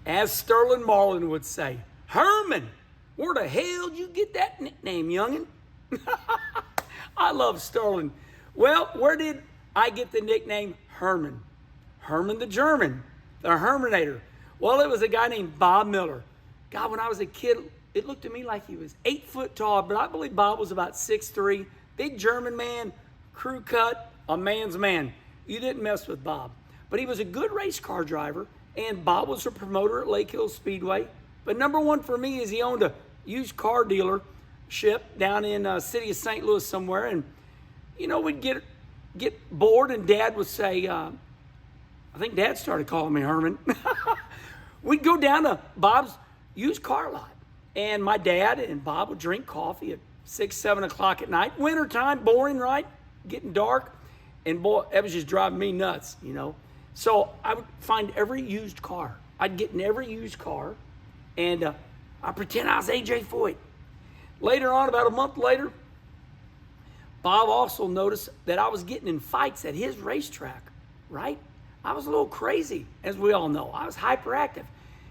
As Sterling Marlin would say, Herman, where the hell did you get that nickname, youngin'? I love Sterling. Well, where did I get the nickname Herman? Herman the German, the Hermanator. Well, it was a guy named Bob Miller. God, when I was a kid, it looked to me like he was 8 foot tall, but I believe Bob was about 6'3". Big German man, crew cut, a man's man. You didn't mess with Bob. But he was a good race car driver, and Bob was a promoter at Lake Hill Speedway. But number one for me is he owned a used car dealership down in city of St. Louis somewhere. And, you know, we'd get bored, and Dad would say, I think Dad started calling me Herman. We'd go down to Bob's used car lot. And my dad and Bob would drink coffee at 6, 7 o'clock at night. Wintertime, boring, right? Getting dark. And boy, that was just driving me nuts, you know. So I would find every used car. I'd get in every used car, and I pretend I was A.J. Foyt. Later on, about a month later, Bob also noticed that I was getting in fights at his racetrack, right? I was a little crazy, as we all know. I was hyperactive.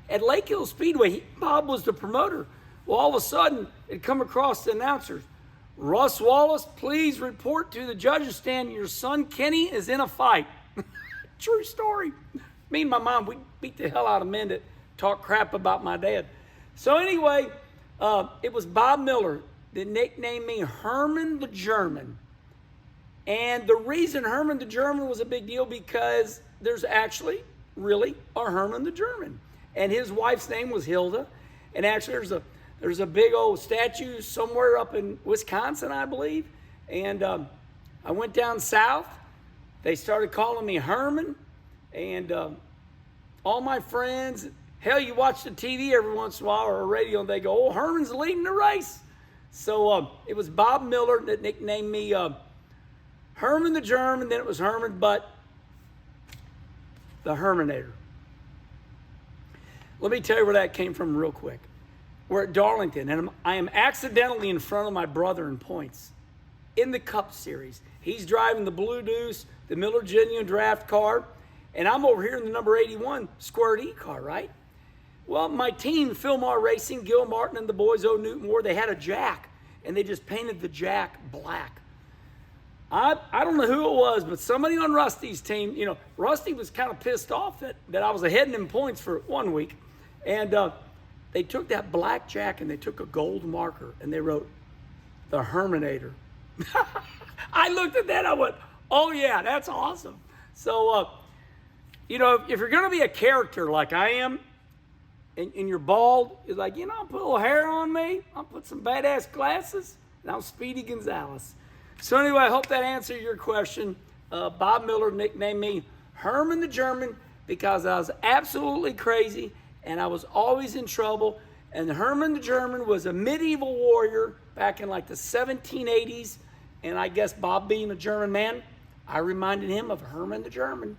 At Lake Hill Speedway, Bob was the promoter. Well, all of a sudden, it come across the announcers. Russ Wallace, please report to the judges stand. Your son, Kenny, is in a fight. True story. Me and my mom, we beat the hell out of men that talk crap about my dad. So anyway, it was Bob Miller that nicknamed me Herman the German. And the reason Herman the German was a big deal because there's actually really a Herman the German. And his wife's name was Hilda. And actually there's a big old statue somewhere up in Wisconsin, I believe. And I went down south. They started calling me Herman. And all my friends, hell, you watch the TV every once in a while or a radio, and they go, oh, Herman's leading the race. So it was Bob Miller that nicknamed me Herman the German. Then it was Herman, but the Hermanator. Let me tell you where that came from real quick. We're at Darlington, and I am accidentally in front of my brother in points in the Cup Series. He's driving the Blue Deuce, the Miller Genuine draft car, and I'm over here in the number 81 Squared E car, right? Well, my team, Philmar Racing, Gil Martin and the boys, O. Newton Moore, they had a jack, and they just painted the jack black. I don't know who it was, but somebody on Rusty's team, you know, Rusty was kind of pissed off that I was ahead in points for 1 week. And they took that black jack and they took a gold marker and they wrote, the Hermanator. I looked at that, I went, oh yeah, that's awesome. So, you know, if you're going to be a character like I am, and you're bald, you're like, you know, I'll put a little hair on me, I'll put some badass glasses, and I'm Speedy Gonzalez. So anyway, I hope that answered your question. Bob Miller nicknamed me Herman the German because I was absolutely crazy and I was always in trouble. And Herman the German was a medieval warrior back in like the 1780s. And I guess Bob being a German man, I reminded him of Herman the German.